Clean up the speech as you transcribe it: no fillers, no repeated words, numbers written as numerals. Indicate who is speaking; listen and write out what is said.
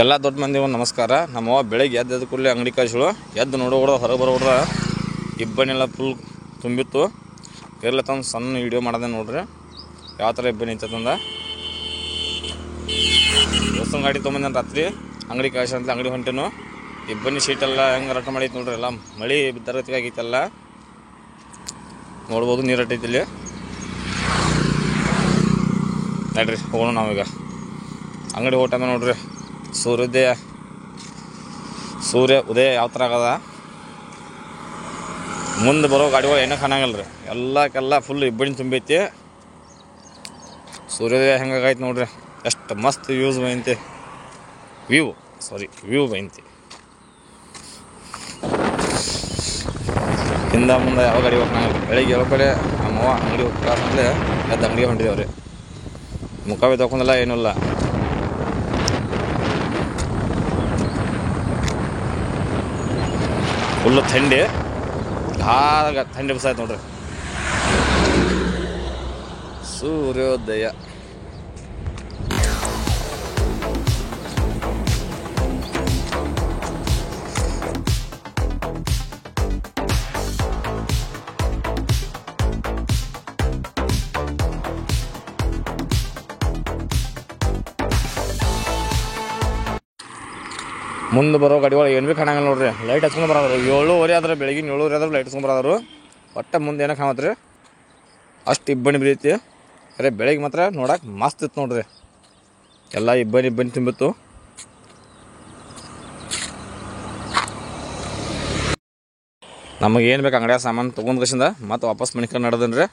Speaker 1: ಎಲ್ಲ ದೊಡ್ಡ ಮಂದಿಗೂ ನಮಸ್ಕಾರ. ನಮ್ಮವ್ವ ಬೆಳಗ್ಗೆ ಎದ್ದು ಕೂಡಲೇ ಅಂಗಡಿ ಕಾಯಿಸಳು ಎದ್ದು ನೋಡೋಡ ಹೊರಗೆ ಬರೋಡ್ರ ಇಬ್ಬನಿಯೆಲ್ಲ ಫುಲ್ ತುಂಬಿತ್ತು. ಇರ್ಲ ತಂದು ಸಣ್ಣ ವೀಡಿಯೋ ಮಾಡೋದೇ ನೋಡ್ರಿ ಯಾವ ಥರ ಇಬ್ಬನಿ ಐತಂದ. ಹೊಸ ಗಾಡಿ ತೊಗೊಂಬಂದು ರಾತ್ರಿ ಅಂಗಡಿ ಕಾಯಿಸ ಅಂತ ಅಂಗಡಿ ಹೊಂಟೇನು. ಇಬ್ಬನಿ ಶೀಟೆಲ್ಲ ಹೆಂಗೆ ರಟ್ ಮಾಡೈತೆ ನೋಡ್ರಿ. ಎಲ್ಲ ಮಳೆ ಬಿದ್ದರತಿಗೆ ಆಗೈತೆಲ್ಲ ನೋಡ್ಬೋದು, ನೀರು ಹಟ್ಟೈತಿ ಇಲ್ಲಿ ನಡ್ರಿ ಹೋಗೋಣ. ನಾವೀಗ ಅಂಗಡಿ ಊಟ ನೋಡ್ರಿ. ಸೂರ್ಯ ಉದಯ ಯಾವ ಥರ ಆಗದ. ಮುಂದೆ ಬರೋ ಗಾಡಿಗಳು ಏನೂ ಕಾಣಂಗಿಲ್ಲ ರೀ. ಎಲ್ಲಕ್ಕೆಲ್ಲ ಫುಲ್ ಇಬ್ಬನಿ ತುಂಬೈತಿ. ಸೂರ್ಯೋದಯ ಹೆಂಗಾಗೈತೆ ನೋಡ್ರಿ. ಎಷ್ಟು ಮಸ್ತ್ ವ್ಯೂ ಬೈಂತಿ. ಹಿಂದ ಮುಂದೆ ಯಾವ ಗಾಡಿ ಹೋಗ್ಕಂಗಿಲ್ಲ. ಬೆಳಿಗ್ಗೆ ಯಾವ ಕಡೆ ನಮ್ಮವ್ವ ಅಂಗಡಿ ಹೋಗ್ತಾರಂತಲೇ ಎದ್ದು ಅಂಗಡಿಗೆ ಹೊಂಟಿದ್ದೇವ್ರಿ. ಮುಖ ಬಿ ತಗೊಂಡಿಲ್ಲ ಏನಿಲ್ಲ. ಫುಲ್ಲು ಥಂಡಿ, ಥಂಡಿ ಬಿಸಾಯ್ತು ನೋಡ್ರಿ. ಸೂರ್ಯೋದಯ ಮುಂದೆ ಬರೋ ಗಾಡಿಗಳು ಏನು ಭೀ ಕಾಣಂಗಿಲ್ಲ ನೋಡ್ರಿ. ಲೈಟ್ ಹಚ್ಕೊಂಡು ಬರೋದ್ರು 7:30 ಆದ್ರೆ, ಬೆಳಗಿನ 7:30 ಆದ್ರೆ ಲೈಟ್ ಹಚ್ಕೊಂಡು ಬರೋದ್ರು. ಒಟ್ಟು ಮುಂದೆ ಏನೋ ಕಾಣತ್ರಿ. ಅಷ್ಟು ಇಬ್ಬನಿ ಬಿದ್ದೈತಿ. ಅರೆ ಬೆಳಗ್ಗೆ ಮಾತ್ರ ನೋಡಕ್ಕೆ ಮಸ್ತ್ ಇತ್ತು ನೋಡ್ರಿ. ಎಲ್ಲ ಇಬ್ಬನಿ ತುಂಬಿತ್ತು. ನಮಗೆ ಏನು ಬೇಕು ಅಂಗಡಿಯ ಸಾಮಾನು ತೊಗೊಂಡು ಕಸಿಂದ ಮತ್ತೆ ವಾಪಸ್ ಮನೆ ಕಡೆ ನಡೆದನ್ರಿ.